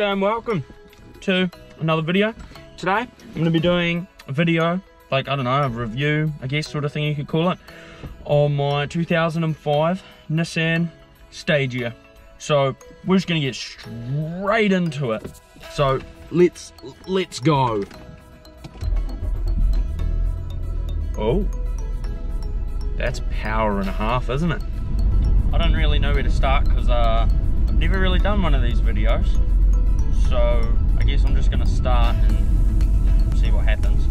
G'day and welcome to another video. Today I'm going to be doing a video, like, I don't know, a review, I guess, sort of thing you could call it, on my 2005 Nissan Stagea. So we're just going to get straight into it. So let's go. Oh, that's power and a half, isn't it? I don't really know where to start because I've never really done one of these videos. So I guess I'm just going to start and see what happens.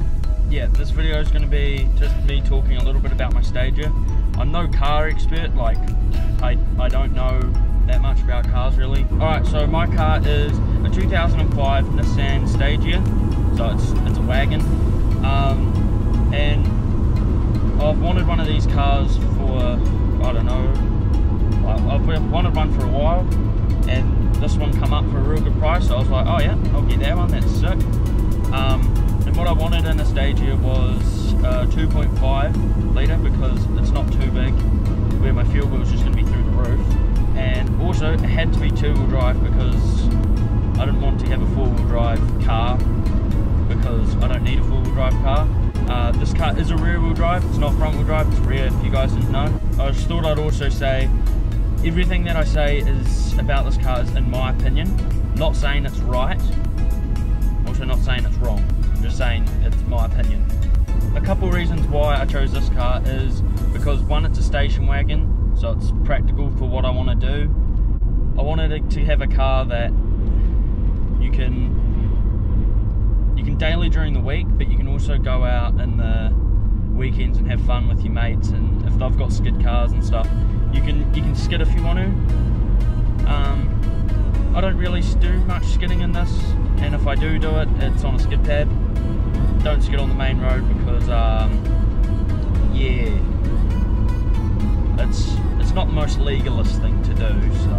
Yeah, this video is going to be just me talking a little bit about my Stagea. I'm no car expert, like I don't know that much about cars really. Alright, so my car is a 2005 Nissan Stagea, so it's a wagon, and I've wanted one of these cars for, I don't know, I've wanted one for a while, and this one come up for a real good price, so I was like, oh yeah, I'll get that one, that's sick. And what I wanted in a Stagea was 2.5 litre because it's not too big, where my fuel bill is just going to be through the roof. And also it had to be two-wheel drive because I didn't want to have a four-wheel drive car because I don't need a four-wheel drive car. This car is a rear-wheel drive, it's not front-wheel drive, it's rear if you guys didn't know. I just thought I'd also say everything that I say is about this car is in my opinion. Not saying it's right, also not saying it's wrong. I'm just saying it's my opinion. A couple reasons why I chose this car is because one, it's a station wagon, so it's practical for what I want to do. I wanted to have a car that you can daily during the week, but you can also go out in the weekends and have fun with your mates, and if they've got skid cars and stuff, you can skid if you want to. I don't really do much skidding in this, and if I do it, it's on a skid pad. Don't skid on the main road because yeah, it's not the most legalist thing to do, so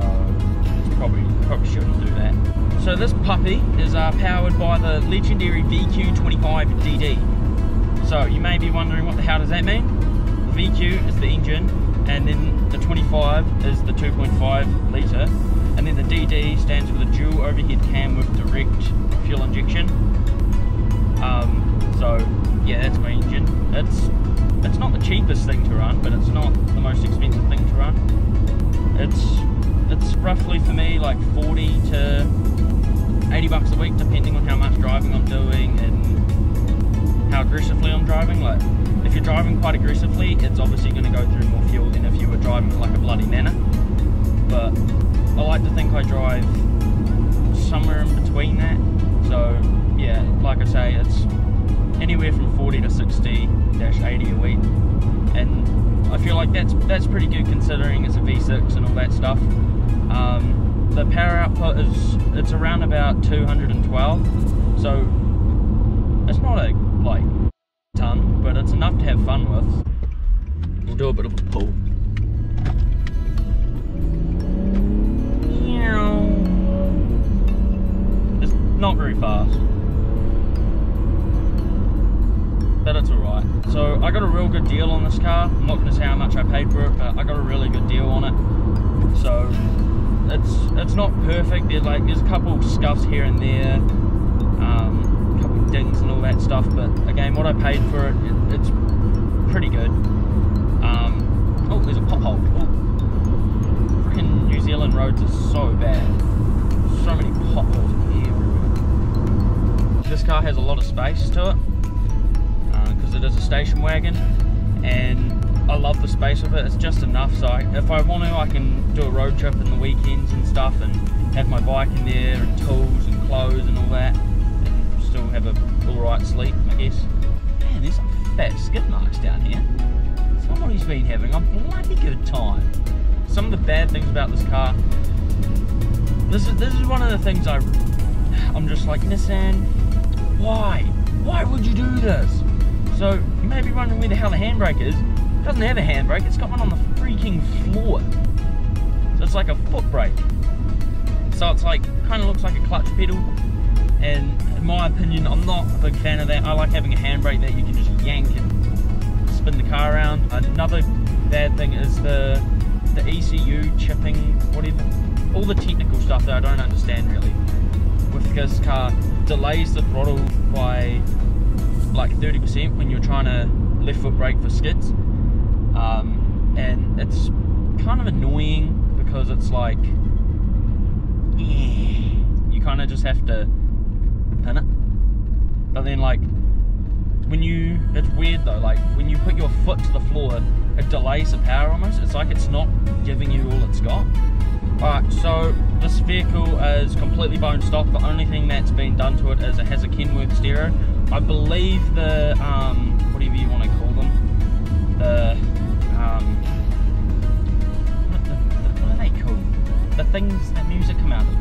it's probably shouldn't do that. So this puppy is powered by the legendary VQ25DD. So you may be wondering, what the hell does that mean? The VQ is the engine, and then the 25 is the 2.5 litre, and then the DD stands for the dual overhead cam with direct fuel injection. So yeah, that's my engine. It's not the cheapest thing to run, but it's not the most expensive thing to run. It's roughly for me like 40 to 80 bucks a week, depending on how much driving I'm doing and how aggressively I'm driving. Like, if you're driving quite aggressively, it's obviously going to go through more fuel than if you were driving like a bloody nana. But I like to think I drive somewhere in between that. So yeah, like I say, it's anywhere from 40 to 60-80 a week, and I feel like that's pretty good considering it's a V6 and all that stuff. The power output it's around about 212, so it's not a like ton, but it's enough to have fun with. We'll do a bit of a pull. It's not very fast, but it's alright. So I got a real good deal on this car. I'm not going to say how much I paid for it, but I got a really good deal on it. So it's not perfect. There's a couple scuffs here and there, a couple dings and all that stuff, but again, what I paid for it, it's pretty good. Oh, there's a pothole. Oh, freaking New Zealand roads are so bad. So many potholes everywhere. This car has a lot of space to it because it is a station wagon, and I love the space of it. It's just enough so if I want to, I can do a road trip in the weekends and stuff and have my bike in there and tools and clothes and all that, and still have a alright sleep, I guess. Man, there's some fat skid marks down here. Somebody's been having a bloody good time. Some of the bad things about this car, this is one of the things I'm just like, Nissan, why would you do this? So you may be wondering where the hell the handbrake is. It doesn't have a handbrake, it's got one on the freaking floor. So it's like a foot brake. So it's like, kind of looks like a clutch pedal. And in my opinion, I'm not a big fan of that. I like having a handbrake that you can just yank and spin the car around. Another bad thing is the ECU chipping, whatever. All the technical stuff that I don't understand really. with this car delays the throttle by like 30% when you're trying to left foot brake for skids, and it's kind of annoying because it's like, you kind of just have to pin it. But then like it's weird though, like when you put your foot to the floor, it delays the power almost. It's like it's not giving you all it's got. Alright, so this vehicle is completely bone stock. The only thing that's been done to it is it has a Kenworth stereo. I believe the, whatever you want to call them, the, what are they called? The things that music come out of.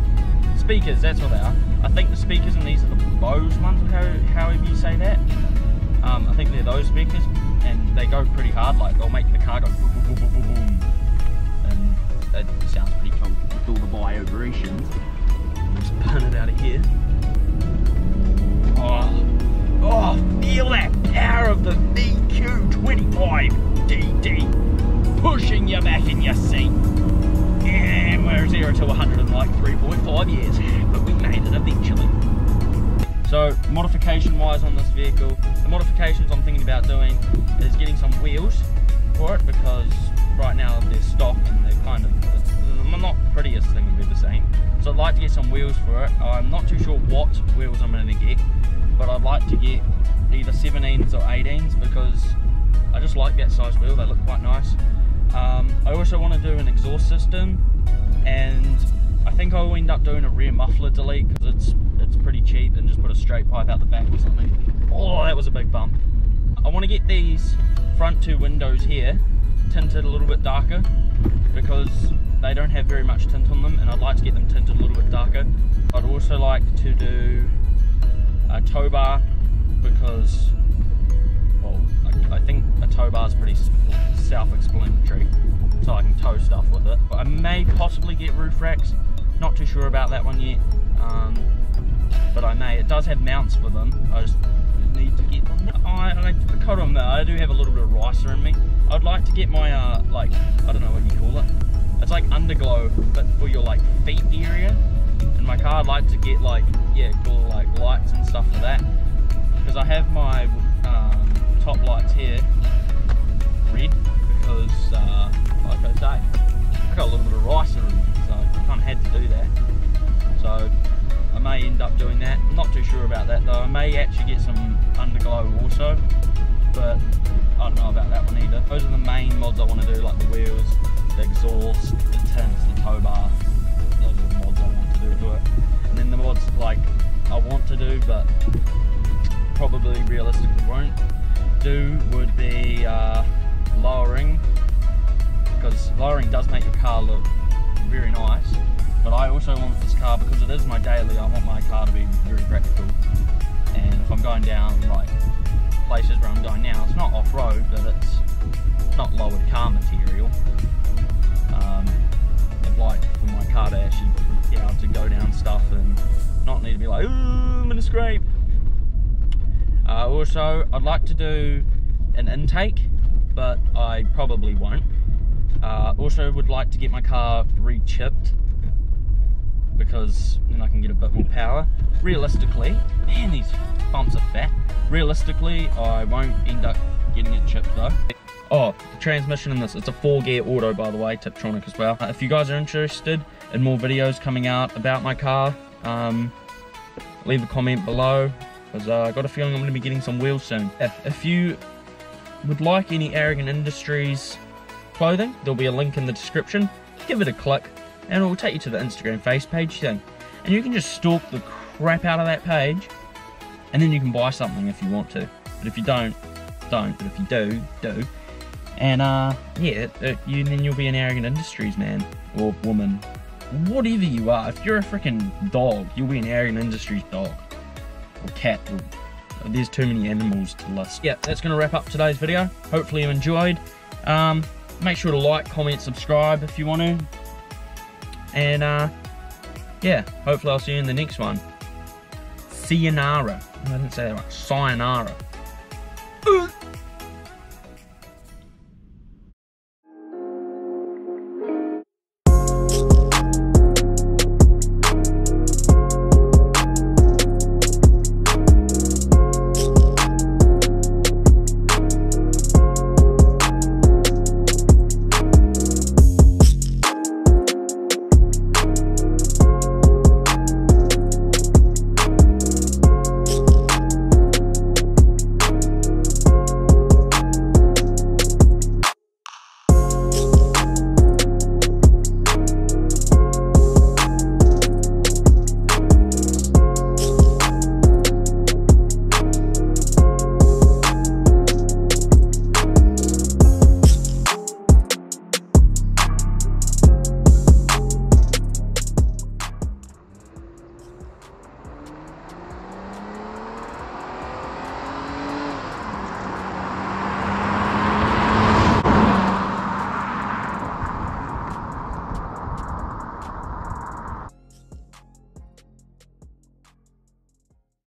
Speakers, that's what they are. I think the speakers in these are the Bose ones, however you say that. I think they're those speakers, and they go pretty hard, like they'll make the car go boom, boom, boom, boom, boom. And that sounds pretty cool with all the vibrations. Just pun it out of here. Oh, feel that power of the VQ25DD pushing you back in your seat. And we're 0 to 100 in like 3.5 years, but we made it eventually. So modification wise on this vehicle, the modifications I'm thinking about doing is getting some wheels for it, because right now they're stock and they're kind of not the prettiest thing I've ever seen. So I'd like to get some wheels for it. I'm not too sure what wheels I'm going to get, but I'd like to get either 17s or 18s because I just like that size wheel. They look quite nice. I also want to do an exhaust system, and I think I'll end up doing a rear muffler delete because it's pretty cheap, and just put a straight pipe out the back or something. Oh, that was a big bump. I want to get these front two windows here tinted a little bit darker because they don't have very much tint on them, and I'd like to get them tinted a little bit darker. I'd also like to do a tow bar because, well, I think a tow bar is pretty self-explanatory, so I can tow stuff with it. But I may possibly get roof racks, not too sure about that one yet, but I may. It does have mounts for them, I just need to get them. I do have a little bit of ricer in me. I'd like to get my, like, I don't know what you call it. It's like underglow, but for your like feet area. In my car, I'd like to get like, yeah, cool like lights and stuff for that. Because I have my top lights here red because, like I say, I got a little bit of ricer in me, so I kind of had to do that. So I may end up doing that. I'm not too sure about that though. I may actually get some underglow also, but I don't know about that one either. Those are the main mods I want to do, like the wheels, the exhaust, the tints, the tow bar. Those are the mods I want to do to it. And then the mods like I want to do but probably realistically won't do would be lowering, because lowering does make your car look very nice. But I also want this car, because it is my daily, I want my car to be very practical. And if I'm going down like places where I'm going now, it's not off-road, but it's not lowered car material. I'd like for my car to actually be able to go down stuff and not need to be like, ooh, I'm gonna scrape. Also, I'd like to do an intake, but I probably won't. Also would like to get my car re-chipped, because then I can get a bit more power. Realistically, man, these bumps are fat. Realistically, I won't end up getting it chipped though. Oh, the transmission in this, it's a 4-gear auto by the way, Tiptronic as well. If you guys are interested in more videos coming out about my car, leave a comment below, because I got a feeling I'm going to be getting some wheels soon. If you would like any Arrogant Industries clothing, there'll be a link in the description. Give it a click and it will take you to the Instagram face page thing. And you can just stalk the crap out of that page, and then you can buy something if you want to. But if you don't, but if you do. And yeah, then you'll be an Arrogant Industries man, or woman, whatever you are. If you're a freaking dog, you'll be an Arrogant Industries dog, or cat, or, there's too many animals to list. Yeah, that's going to wrap up today's video. Hopefully you enjoyed. Make sure to like, comment, subscribe if you want to. And yeah, hopefully I'll see you in the next one. Sayonara. I didn't say that right. Sayonara.